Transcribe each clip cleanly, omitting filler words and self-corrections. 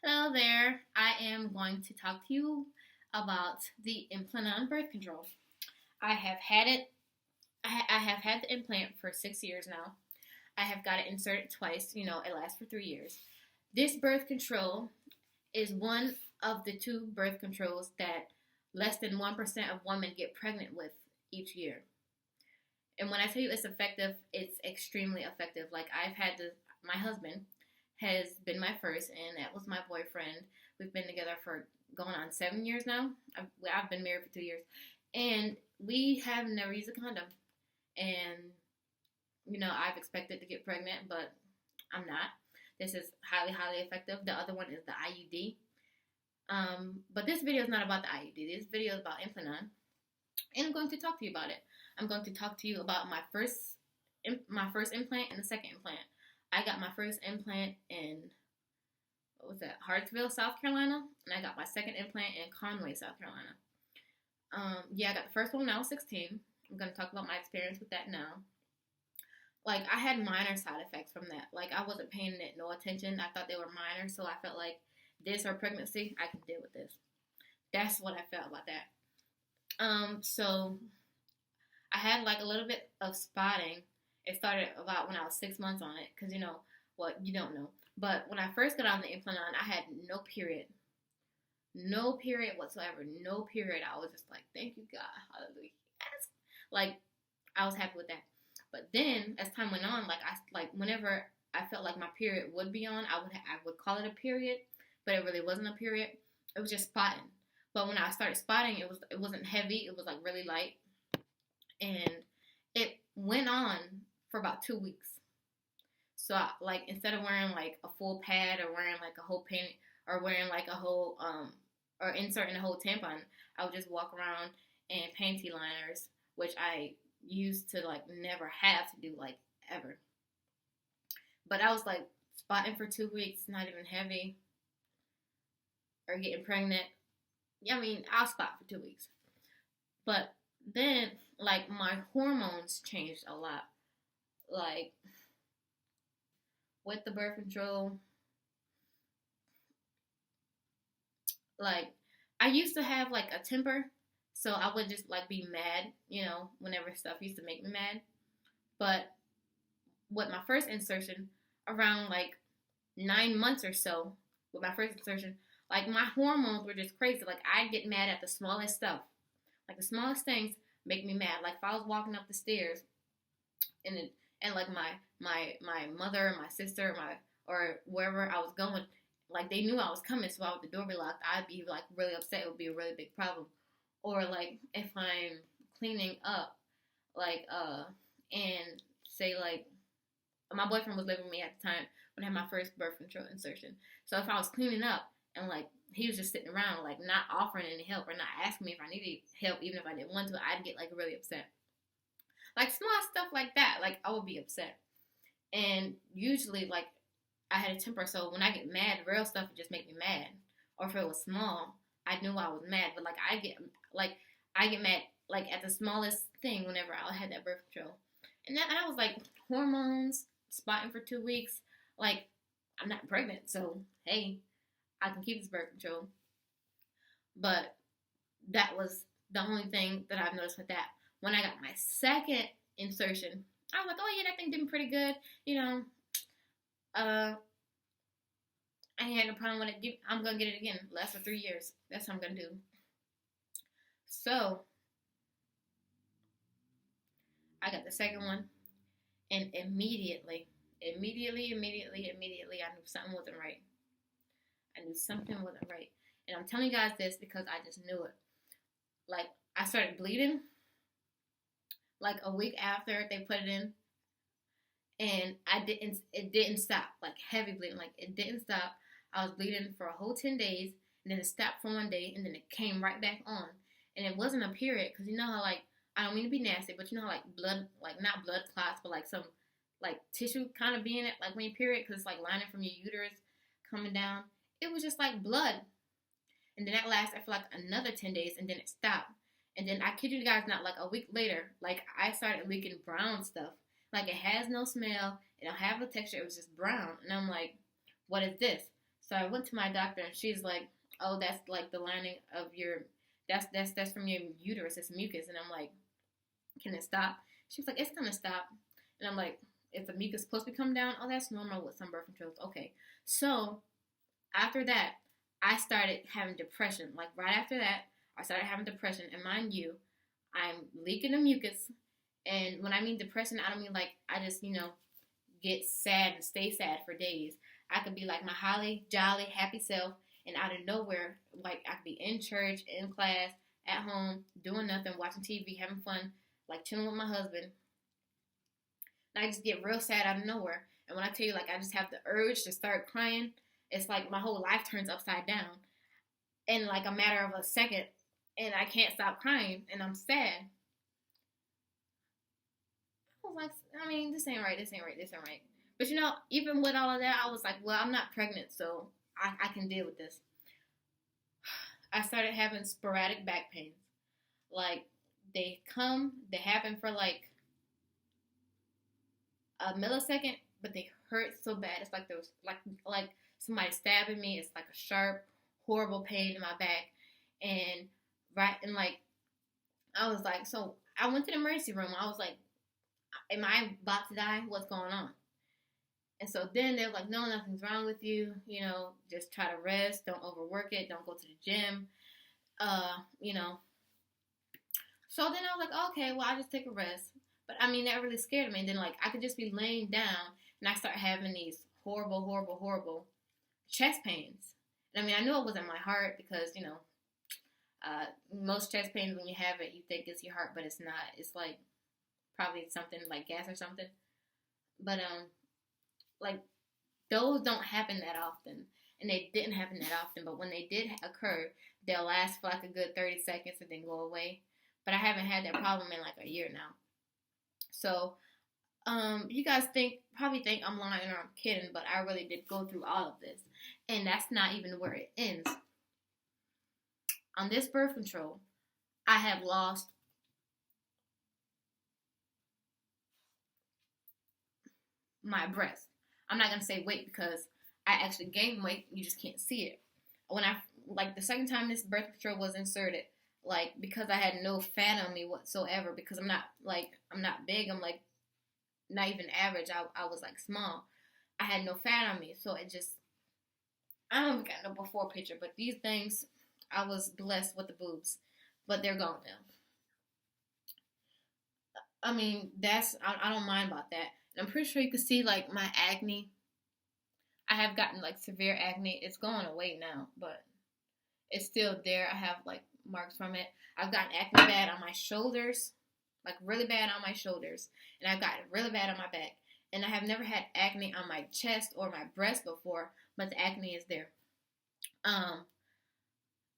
Hello there. I am going to talk to you about the Implanon birth control. I have had it. I have had the implant for 6 years now. I have got it inserted twice. It lasts for 3 years. This birth control is one of the two birth controls that less than 1% of women get pregnant with each year. And when I tell you it's effective, it's extremely effective. Like my husband has been my first, and that was my boyfriend. We've been together for going on 7 years now. I've been married for 2 years, and we have never used a condom. And I've expected to get pregnant, but I'm not. This is highly, highly effective. The other one is the IUD. But this video is not about the IUD. This video is about Implanon, and I'm going to talk to you about it. I'm going to talk to you about my first implant and the second implant. I got my first implant in, Hartsville, South Carolina, and I got my second implant in Conway, South Carolina. I got the first one when I was 16. I'm going to talk about my experience with that now. Like, I had minor side effects from that. Like, I wasn't paying it no attention. I thought they were minor, so I felt like this or pregnancy, I can deal with this. That's what I felt about that. So I had like a little bit of spotting. It started about when I was 6 months on it, because you don't know. But when I first got on the Implanon, I had no period whatsoever, no period. I was just like, thank you, God, hallelujah, yes. Like, I was happy with that. But then, as time went on, whenever I felt like my period would be on, I would call it a period, but it really wasn't a period. It was just spotting. But when I started spotting, it wasn't heavy. It was like really light, and it went on for about 2 weeks. So instead of wearing like a full pad or wearing like a whole panty or wearing like a whole or inserting a whole tampon, I would just walk around in panty liners, which I used to like never have to do, like, ever. But I was like spotting for 2 weeks, not even heavy, or getting pregnant. Yeah, I mean, I'll spot for 2 weeks. But then, like, my hormones changed a lot. Like, with the birth control, like, I used to have like a temper, so I would just like be mad, whenever stuff used to make me mad. But with my first insertion, around like 9 months or so, with my first insertion, like, my hormones were just crazy. Like, I'd get mad at the smallest stuff. Like, the smallest things make me mad. Like, if I was walking up the stairs and like my mother or my sister or wherever I was going, like, they knew I was coming, so the door be locked, I'd be like really upset. It would be a really big problem. Or like if I'm cleaning up, like and say like my boyfriend was living with me at the time when I had my first birth control insertion. So if I was cleaning up and like he was just sitting around, like, not offering any help or not asking me if I needed help, even if I didn't want to, I'd get like really upset. Like, small stuff like that, like, I would be upset. And usually, like, I had a temper, so when I get mad, real stuff would just make me mad. Or if it was small, I knew I was mad. But like, I get mad like at the smallest thing whenever I had that birth control. And I was like, hormones, spotting for 2 weeks. Like, I'm not pregnant, so hey, I can keep this birth control. But that was the only thing that I've noticed with that. When I got my second insertion, I was like, oh yeah, that thing did pretty good. I ain't had no problem with it. I'm going to get it again. Lasts for 3 years. That's what I'm going to do. So, I got the second one, and immediately, I knew something wasn't right. And I'm telling you guys this because I just knew it. Like, I started bleeding like a week after they put it in, and it didn't stop. Like, heavy bleeding, like, it didn't stop. I was bleeding for a whole 10 days, and then it stopped for 1 day, and then it came right back on. And it wasn't a period, because you know how, like, I don't mean to be nasty, but you know how, like, blood, like, not blood clots, but like some, like, tissue kind of be in it, like, when you period, because it's like lining from your uterus coming down. It was just like blood. And then that lasted for like another 10 days, and then it stopped. And then, I kid you guys not, like a week later, like, I started leaking brown stuff. Like, it has no smell, it don't have a texture, it was just brown. And I'm like, what is this? So I went to my doctor, and she's like, "Oh, that's like the lining of your that's from your uterus. It's mucus." And I'm like, "Can it stop?" She was like, "It's gonna stop." And I'm like, "Is the mucus supposed to come down?" "Oh, that's normal with some birth controls." Okay. So after that, I started having depression. Like right after that, I started having depression. And mind you, I'm leaking the mucus. And when I mean depression, I don't mean like I just, get sad and stay sad for days. I could be like my holly, jolly, happy self, and out of nowhere, like I could be in church, in class, at home, doing nothing, watching TV, having fun, like chilling with my husband. And I just get real sad out of nowhere. And when I tell you, like, I just have the urge to start crying, it's like my whole life turns upside down in like a matter of a second, and I can't stop crying, and I'm sad. I was like, I mean, this ain't right, this ain't right, this ain't right. But even with all of that, I was like, well, I'm not pregnant, so I can deal with this. I started having sporadic back pains. Like, they happen for like a millisecond, but they hurt so bad. It's like there was like somebody stabbing me. It's like a sharp, horrible pain in my back, and right and like I was like, so I went to the emergency room. I was like, am I about to die? What's going on? And so then they're like, no, nothing's wrong with you. Just try to rest. Don't overwork it. Don't go to the gym. Uh, you know. So then I was like, okay, well, I just take a rest. But I mean, that really scared me. And then like I could just be laying down, and I start having these horrible, horrible, horrible chest pains. And I mean, I knew it wasn't my heart because most chest pains when you have it, you think it's your heart, but it's not. It's like probably something like gas or something. But like those don't happen that often, and they didn't happen that often. But when they did occur, they'll last for like a good 30 seconds and then go away. But I haven't had that problem in like a year now. So you guys probably think I'm lying or I'm kidding, but I really did go through all of this, and that's not even where it ends. On this birth control, I have lost my breast. I'm not gonna say weight because I actually gained weight. You just can't see it. When I like the second time this birth control was inserted, like because I had no fat on me whatsoever, because I'm not big. I'm like not even average. I was like small. I had no fat on me, so it just I don't even got no before picture. But these things, I was blessed with the boobs, but they're gone now. I mean, I don't mind about that. And I'm pretty sure you can see like my acne. I have gotten like severe acne. It's going away now, but it's still there. I have like marks from it. I've gotten acne bad on my shoulders, like really bad on my shoulders, and I've gotten really bad on my back. And I have never had acne on my chest or my breast before, but the acne is there. Um,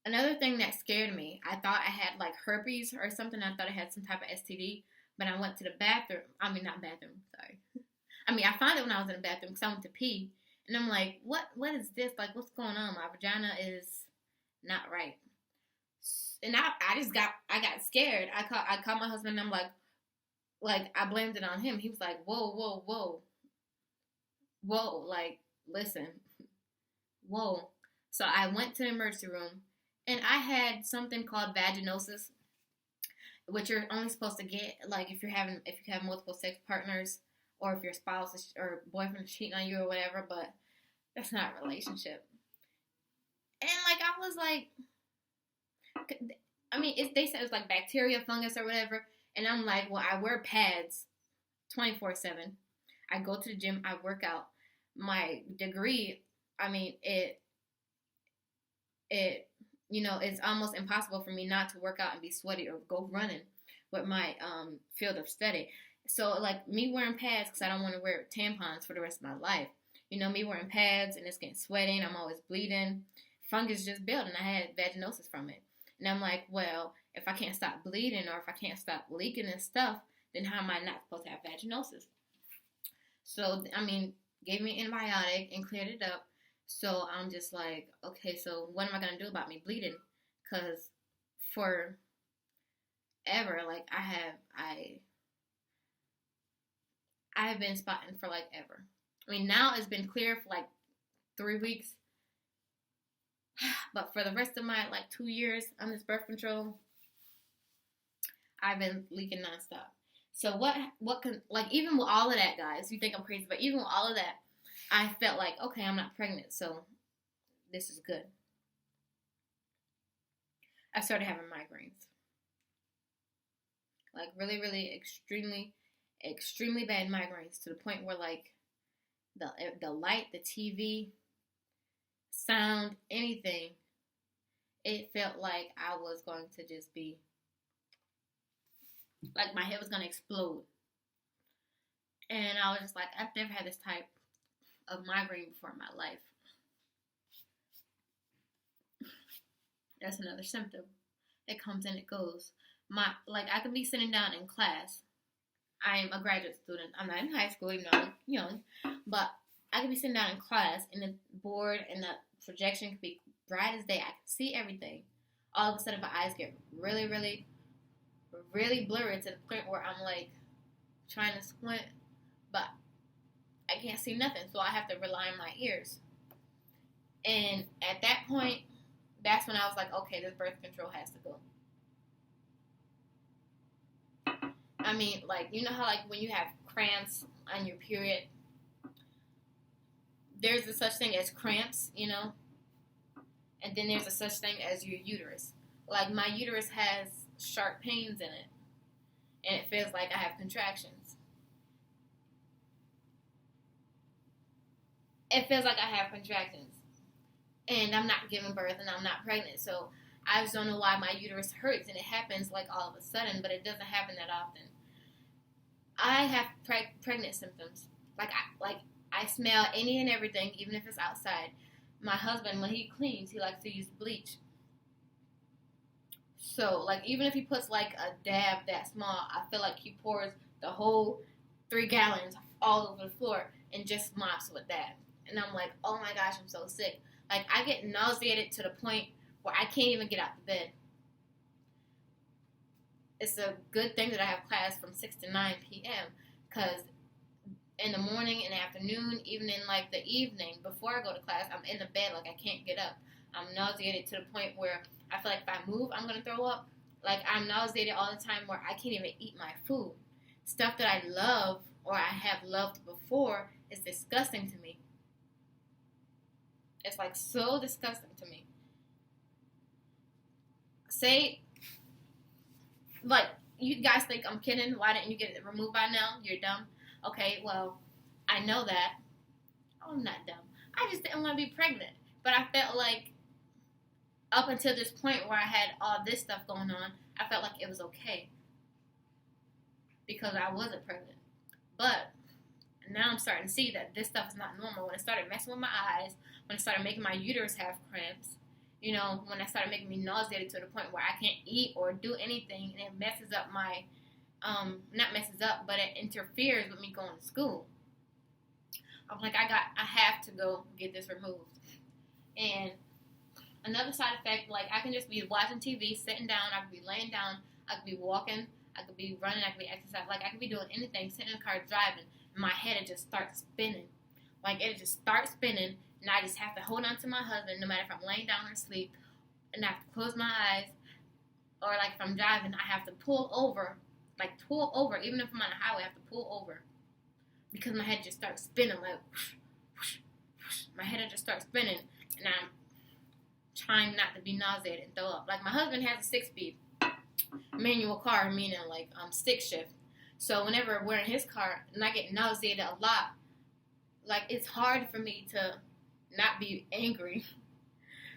Another thing that scared me, I thought I had like herpes or something. I thought I had some type of STD, but I went to the bathroom. I mean, not bathroom. Sorry. I mean, I found it when I was in the bathroom because I went to pee, and I'm like, what is this? Like, what's going on? My vagina is not right. And I got scared. I called my husband, and I'm like I blamed it on him. He was like, whoa, whoa, whoa, whoa, like listen, whoa. So I went to the emergency room, and I had something called vaginosis, which you're only supposed to get like if you have multiple sex partners, or if your spouse or boyfriend is cheating on you or whatever. But that's not a relationship. And like I was like, I mean, they said it's like bacteria, fungus, or whatever. And I'm like, well, I wear pads 24/7. I go to the gym. I work out. My degree, I mean, it's almost impossible for me not to work out and be sweaty or go running with my field of study. So like me wearing pads because I don't want to wear tampons for the rest of my life. Me wearing pads and it's getting sweating. I'm always bleeding. Fungus just building. I had vaginosis from it. And I'm like, well, if I can't stop bleeding or if I can't stop leaking and stuff, then how am I not supposed to have vaginosis? So, I mean, gave me an antibiotic and cleared it up. So I'm just like, okay, so what am I going to do about me bleeding? Because forever, like I have been spotting for like ever. I mean, now it's been clear for like 3 weeks. But for the rest of my like 2 years on this birth control, I've been leaking nonstop. So what can, like, even with all of that, guys, you think I'm crazy, but even with all of that, I felt like, okay, I'm not pregnant, so this is good. I started having migraines. Like really, really extremely, extremely bad migraines, to the point where like the light, the TV, sound, anything, it felt like I was going to just be, like my head was going to explode. And I was just like, I've never had this type of migraine before in my life. That's another symptom. It comes and it goes. I could be sitting down in class. I'm a graduate student. I'm not in high school, even though I'm young. But I could be sitting down in class, and the board and the projection could be bright as day. I can see everything. All of a sudden, my eyes get really, really, really blurry, to the point where I'm like trying to squint, but I can't see nothing. So I have to rely on my ears. And at that point, that's when I was like, okay, this birth control has to go. I mean, like, you know how, like, when you have cramps on your period, there's a such thing as cramps, you know? And then there's a such thing as your uterus. Like, my uterus has sharp pains in it. And it feels like I have contractions. It feels like I have contractions. And I'm not giving birth and I'm not pregnant. So I just don't know why my uterus hurts. And it happens, like, all of a sudden. But it doesn't happen that often. I have pregnant symptoms. I smell any and everything, even if it's outside. My husband, when he cleans, he likes to use bleach. So, like, even if he puts, like, a dab that small, I feel like he pours the whole 3 gallons all over the floor and just mops with that. And I'm like, oh my gosh, I'm so sick. Like, I get nauseated to the point where I can't even get out of bed. It's a good thing that I have class from 6 to 9 p.m. because in the morning, in the afternoon, even in like the evening, before I go to class, I'm in the bed, like I can't get up. I'm nauseated to the point where I feel like if I move, I'm going to throw up. Like, I'm nauseated all the time where I can't even eat my food. Stuff that I love or I have loved before is disgusting to me. It's like so disgusting to me. Say, like, you guys think I'm kidding. Why didn't you get it removed by now? You're dumb. Okay, well, I know that. Oh, I'm not dumb. I just didn't want to be pregnant. But I felt like up until this point where I had all this stuff going on, I felt like it was okay. Because I wasn't pregnant. But now I'm starting to see that this stuff is not normal. When it started messing with my eyes, when it started making my uterus have cramps, you know, when it started making me nauseated to the point where I can't eat or do anything, and it messes up my, not messes up, but it interferes with me going to school. I'm like, I have to go get this removed. And another side effect, like, I can just be watching TV, sitting down, I could be laying down, I could be walking, I could be running, I could be exercising, like, I could be doing anything, sitting in the car driving, and my head, it just starts spinning. Like, it just starts spinning, and I just have to hold on to my husband, no matter if I'm laying down or asleep, and I have to close my eyes, or, like, if I'm driving, I have to pull over, even if I'm on the highway, I have to pull over, because my head just starts spinning, like, whoosh, whoosh, whoosh. My head just starts spinning, and I'm trying not to be nauseated and throw up. Like, my husband has a 6-speed manual car, meaning, like, stick shift. So whenever we're in his car and I get nauseated a lot, like, it's hard for me to not be angry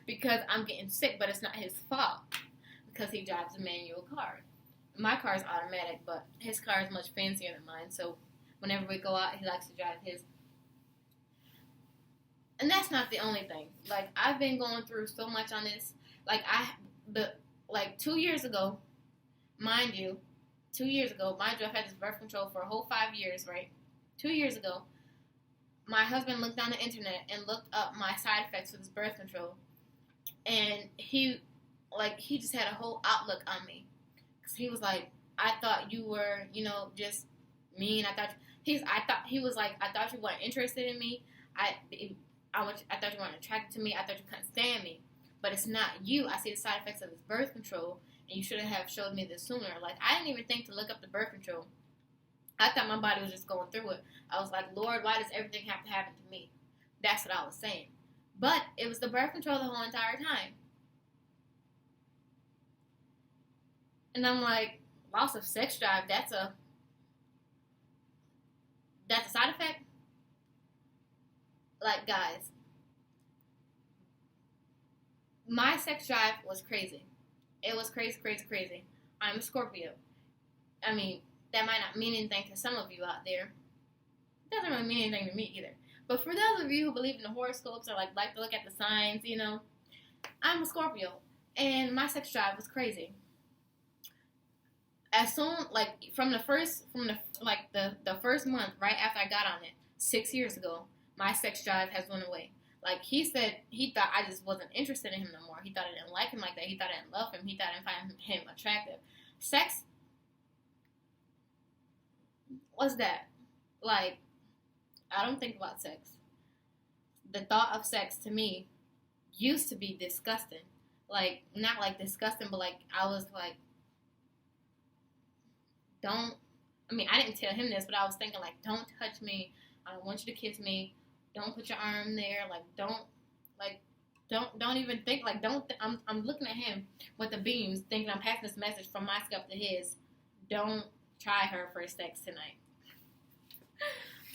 because I'm getting sick, but it's not his fault because he drives a manual car. My car is automatic, but his car is much fancier than mine. So whenever we go out, he likes to drive his. And that's not the only thing. Like, I've been going through so much on this. Like 2 years ago, mind you, I've had this birth control for a whole 5 years, right? 2 years ago, my husband looked on the internet and looked up my side effects for this birth control. And he just had a whole outlook on me. Because he was like, I thought you were, just mean. I thought you weren't interested in me. I thought you weren't attracted to me. I thought you couldn't stand me. but it's not you. I see the side effects of this birth control, and you should have showed me this sooner. Like, I didn't even think to look up the birth control. I thought my body was just going through it. I was like, Lord, why does everything have to happen to me? That's what I was saying. But it was the birth control the whole entire time. And I'm like, loss of sex drive, that's a side effect? Like, guys, my sex drive was crazy. It was crazy, crazy, crazy. I'm a Scorpio. I mean, that might not mean anything to some of you out there. It doesn't really mean anything to me either. But for those of you who believe in the horoscopes or like to look at the signs, you know, I'm a Scorpio, and my sex drive was crazy. As soon, like, the first month right after I got on it 6 years ago, my sex drive has went away. Like, he said he thought I just wasn't interested in him no more. He thought I didn't like him like that. He thought I didn't love him. He thought I didn't find him attractive. Sex, what's that? Like, I don't think about sex. The thought of sex to me used to be disgusting. Like, not like disgusting, but like, I was like, I didn't tell him this, but I was thinking, like, don't touch me. I don't want you to kiss me. Don't put your arm there. Like, don't even think, like, I'm looking at him with the beams, thinking I'm passing this message from my scalp to his. Don't try her for sex tonight.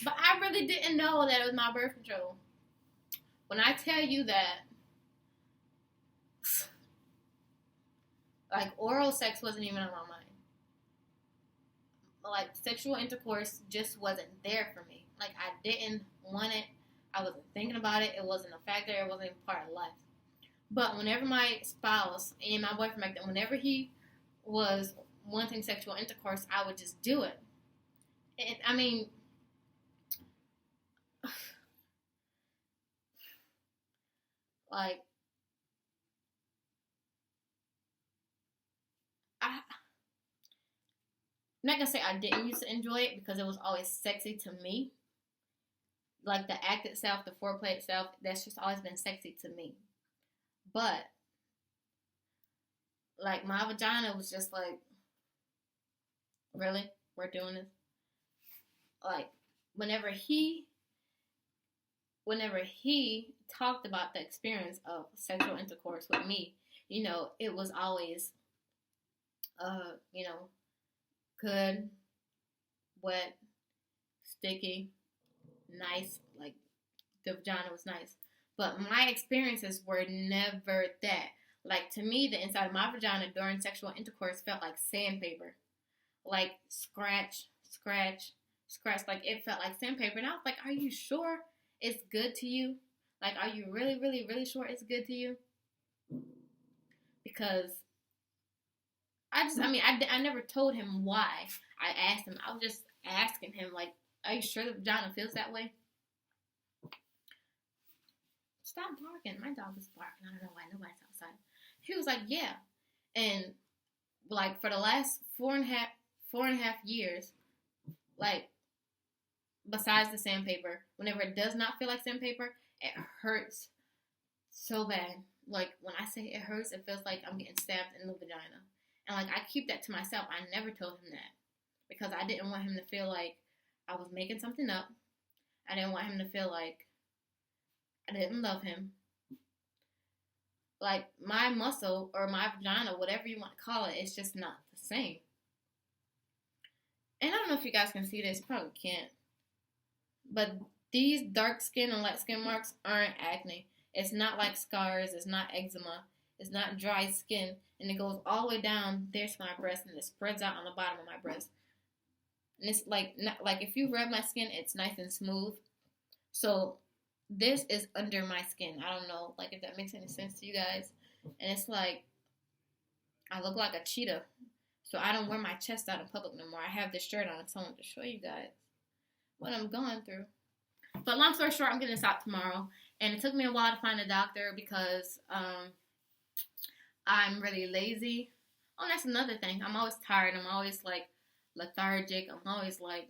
But I really didn't know that it was my birth control. When I tell you that, like, oral sex wasn't even on my mind. Like, sexual intercourse just wasn't there for me. Like, I didn't want it. I wasn't thinking about it. It wasn't a factor. It wasn't even part of life. But whenever my spouse and my boyfriend back then, whenever he was wanting sexual intercourse, I would just do it. And, I mean, like, I'm not gonna say I didn't used to enjoy it because it was always sexy to me. Like, the act itself, the foreplay itself, that's just always been sexy to me. But, like, my vagina was just like, really? We're doing this? Like, whenever he talked about the experience of sexual intercourse with me, you know, it was always, you know, good, wet, sticky, nice. Like, the vagina was nice. But my experiences were never that. Like, to me, the inside of my vagina during sexual intercourse felt like sandpaper. Like, scratch, scratch, scratch. Like, it felt like sandpaper. And I was like, are you sure it's good to you? Like, are you really, really, really sure it's good to you? Because I never told him why I asked him. I was just asking him, like, are you sure the vagina feels that way? Stop barking. My dog is barking. I don't know why. Nobody's outside. He was like, yeah. And, like, for the last four and a half years, like, besides the sandpaper, whenever it does not feel like sandpaper, it hurts so bad. Like, when I say it hurts, it feels like I'm getting stabbed in the vagina. And, like, I keep that to myself. I never told him that because I didn't want him to feel like I was making something up. I didn't want him to feel like I didn't love him. Like, my muscle or my vagina, whatever you want to call it, it's just not the same. And I don't know if you guys can see this. Probably can't. But these dark skin and light skin marks aren't acne. It's not like scars. It's not eczema. It's not dry skin. And it goes all the way down there to my breast, and it spreads out on the bottom of my breast. And it's like, not, like, if you rub my skin, it's nice and smooth. So this is under my skin. I don't know, like, if that makes any sense to you guys. And it's like, I look like a cheetah. So I don't wear my chest out in public no more. I have this shirt on, so I want to show you guys what I'm going through. But long story short, I'm getting this out tomorrow. And it took me a while to find a doctor because I'm really lazy. Oh, that's another thing. I'm always tired. I'm always, like, lethargic. I'm always, like,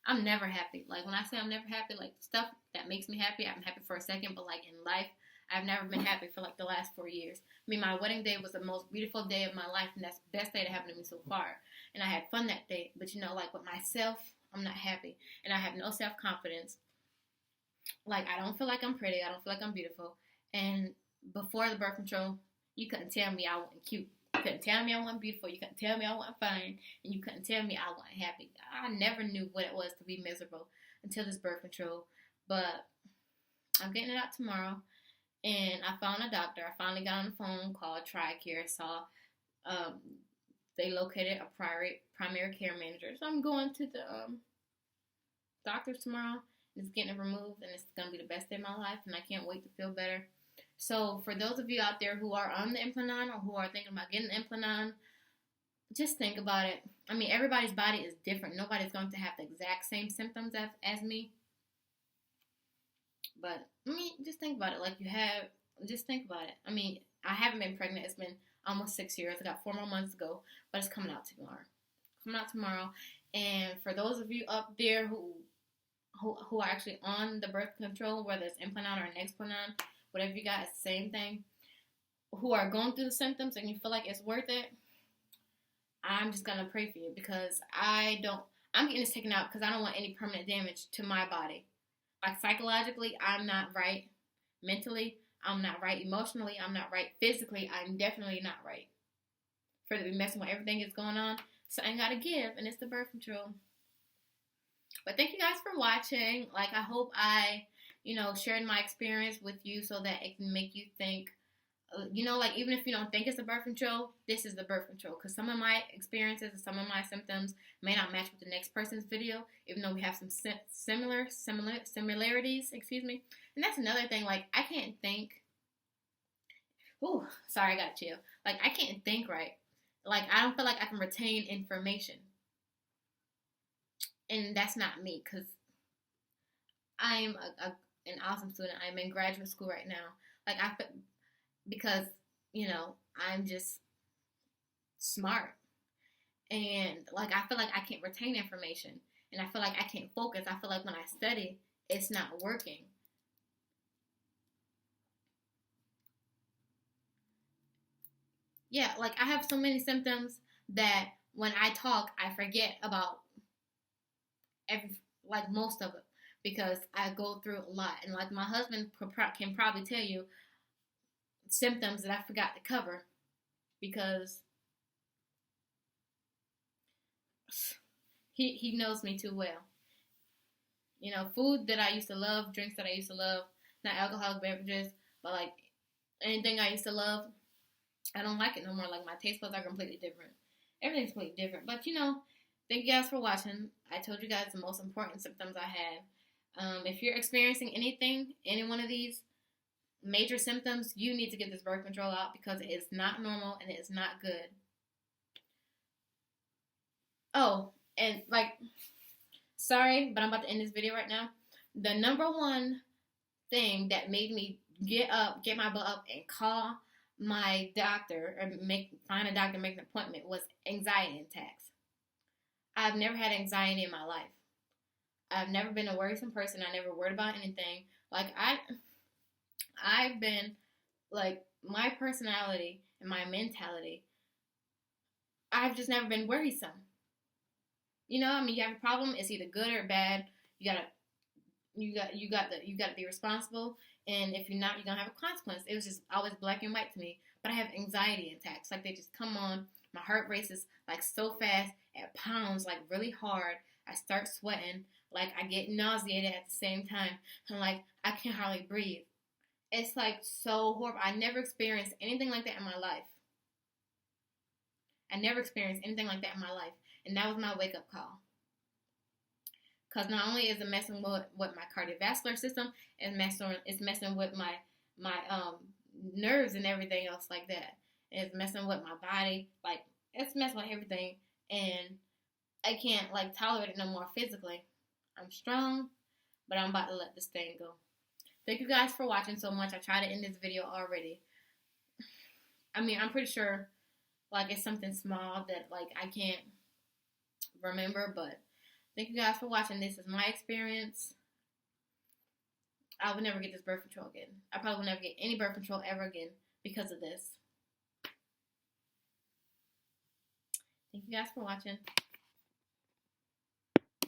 I'm never happy. Like, when I say I'm never happy, like, stuff that makes me happy, I'm happy for a second. But, like, in life, I've never been happy for like the last 4 years. I mean, my wedding day was the most beautiful day of my life, and that's the best day that happened to me so far. And I had fun that day. But you know, like with myself, I'm not happy, and I have no self-confidence. Like, I don't feel like I'm pretty. I don't feel like I'm beautiful. And before the birth control, you couldn't tell me I wasn't cute. You couldn't tell me I wasn't beautiful. You couldn't tell me I wasn't fine. And you couldn't tell me I wasn't happy. I never knew what it was to be miserable until this birth control. But I'm getting it out tomorrow. And I found a doctor. I finally got on the phone, called TRICARE, saw they located a primary care manager. So I'm going to the doctor's tomorrow. It's getting it removed, and it's going to be the best day of my life, and I can't wait to feel better. So for those of you out there who are on the Implanon or who are thinking about getting the Implanon, just think about it. I mean, everybody's body is different. Nobody's going to have the exact same symptoms as me. But, I mean, just think about it. Like you have, just think about it. I mean, I haven't been pregnant. It's been almost 6 years. I got 4 more months to go, but it's coming out tomorrow. And for those of you up there who are actually on the birth control, whether it's Implanon or Nexplanon, whatever you got, it's the same thing, who are going through the symptoms and you feel like it's worth it, I'm just going to pray for you, because I'm getting this taken out because I don't want any permanent damage to my body. Like, psychologically, I'm not right. Mentally, I'm not right. Emotionally, I'm not right. Physically, I'm definitely not right. For the messing with everything that's going on, so I got to give, and it's the birth control. But thank you guys for watching. Like, I hope I, shared my experience with you so that it can make you think, like, even if you don't think it's the birth control, this is the birth control. Because some of my experiences and some of my symptoms may not match with the next person's video, even though we have some similarities, And that's another thing, like, I can't think. Ooh, sorry, I got to chill. Like, I can't think right. Like, I don't feel like I can retain information. And that's not me, because I'm an awesome student. I'm in graduate school right now. Like, because, I'm just smart. And, like, I feel like I can't retain information. And I feel like I can't focus. I feel like when I study, it's not working. Yeah, like, I have so many symptoms that when I talk, I forget about most of it, because I go through a lot. And, like, my husband can probably tell you symptoms that I forgot to cover, because he knows me too well. Food that I used to love, drinks that I used to love, not alcoholic beverages, but, like, anything I used to love, I don't like it no more. Like, my taste buds are completely different. Everything's completely different. But, thank you guys for watching. I told you guys the most important symptoms I have. If you're experiencing any one of these major symptoms, you need to get this birth control out, because it is not normal and it is not good. Oh, and, like, sorry, but I'm about to end this video right now. The number one thing that made me get my butt up and call my doctor, or find a doctor, make an appointment, was anxiety attacks. I've never had anxiety in my life. I've never been a worrisome person. I never worried about anything. Like, I've been, like, my personality and my mentality, I've just never been worrisome. You have a problem, it's either good or bad. You gotta be responsible, and if you're not, you're gonna have a consequence. It was just always black and white to me. But I have anxiety attacks. Like, they just come on. My heart races, like, so fast. It pounds, like, really hard. I start sweating. Like, I get nauseated at the same time. And, like, I can hardly breathe. It's, like, so horrible. I never experienced anything like that in my life. And that was my wake-up call. Because not only is it messing with my cardiovascular system, it's messing with my nerves and everything else like that. It's messing with my body. Like, it's messing with everything. And I can't, like, tolerate it no more physically. I'm strong, but I'm about to let this thing go. Thank you guys for watching so much. I tried to end this video already. I mean, I'm pretty sure, like, it's something small that, like, I can't remember, but thank you guys for watching. This is my experience. I would never get this birth control again. I probably will never get any birth control ever again because of this. Thank you guys for watching.